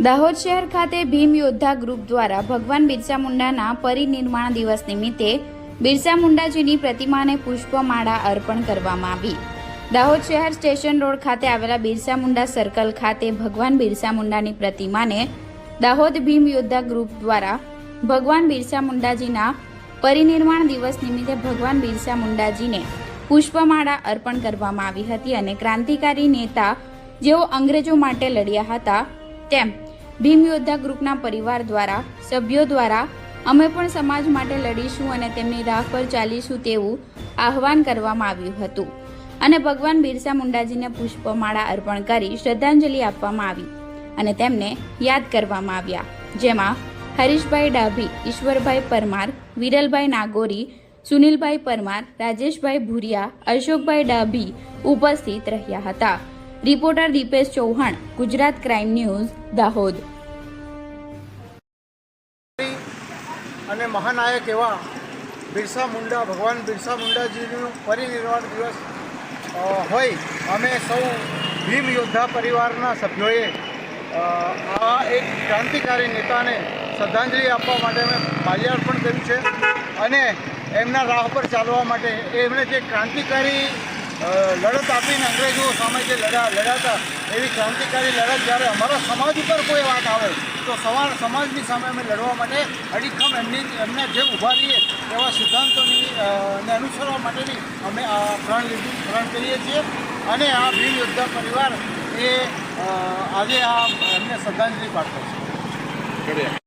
દાહોદ શહેર ખાતે ભીમ યોદ્ધા ગ્રુપ દ્વારા ભગવાન બિરસા મુંડાના પરિનિર્વાણ દિવસ નિમિત્તે બિરસા મુંડાજીની પ્રતિમાને પુષ્પમાળા અર્પણ કરવામાં આવી। દાહોદ શહેર સ્ટેશન રોડ ખાતે આવેલા બિરસા મુંડા સર્કલ ખાતે ભગવાન બિરસા મુંડાની પ્રતિમાને દાહોદ ભીમ યોદ્ધા ગ્રુપ દ્વારા ભગવાન બિરસા મુંડાજીના પરિનિર્વાણ દિવસ નિમિત્તે ભગવાન બિરસા મુંડાજીને પુષ્પમાળા અર્પણ કરવામાં આવી હતી અને ક્રાંતિકારી નેતા જેઓ અંગ્રેજો માટે લડ્યા હતા તેમ ભીમ યોદ્ધા ગ્રુપના પરિવાર દ્વારા સભ્યો દ્વારા અમે પણ સમાજ માટે લડીશું અને તેમની રાહ પર ચાલીશું તેવું આહવાન કરવામાં આવ્યું હતું અને ભગવાન બિરસા મુંડાજીને પુષ્પમાળા અર્પણ કરી શ્રદ્ધાંજલિ આપવામાં આવી અને તેમને યાદ કરવામાં આવ્યા, જેમાં હરીશભાઈ ડાભી, ઈશ્વરભાઈ પરમાર, વિરલભાઈ નાગોરી, સુનિલભાઈ પરમાર, રાજેશભાઈ ભુરિયા, અશોકભાઈ ડાભી ઉપસ્થિત રહ્યા હતા। Reporter Dipesh Chauhan, Gujarat crime news, Dahod. અને મહાનાયક એવા બિરસા મુંડા, ભગવાન બિરસા મુંડાજીનું પરિનિર્વાણ દિવસ હોય અમે સૌ ભીમ યોદ્ધા પરિવારના સભ્યોએ આ એક ક્રાંતિકારી નેતાને શ્રદ્ધાંજલિ આપવા માટે અમે માલ્યાર્પણ કર્યું છે અને એમના રાહ પર ચાલવા માટે એમણે જે ક્રાંતિકારી લડત આપીને અંગ્રેજો સામે જે લડાતા એવી ક્રાંતિકારી લડત જ્યારે અમારા સમાજ ઉપર કોઈ વાત આવે તો સમાજની સામે અમે લડવા માટે અડીખમ એમના જે ઊભા રહીએ એવા સિદ્ધાંતોની ને અનુસરવા માટેની અમે આ પ્રણ કરીએ છીએ અને આ ભીમ યોદ્ધા પરિવાર એ આજે આ એમને શ્રદ્ધાંજલિ પાઠવે છે।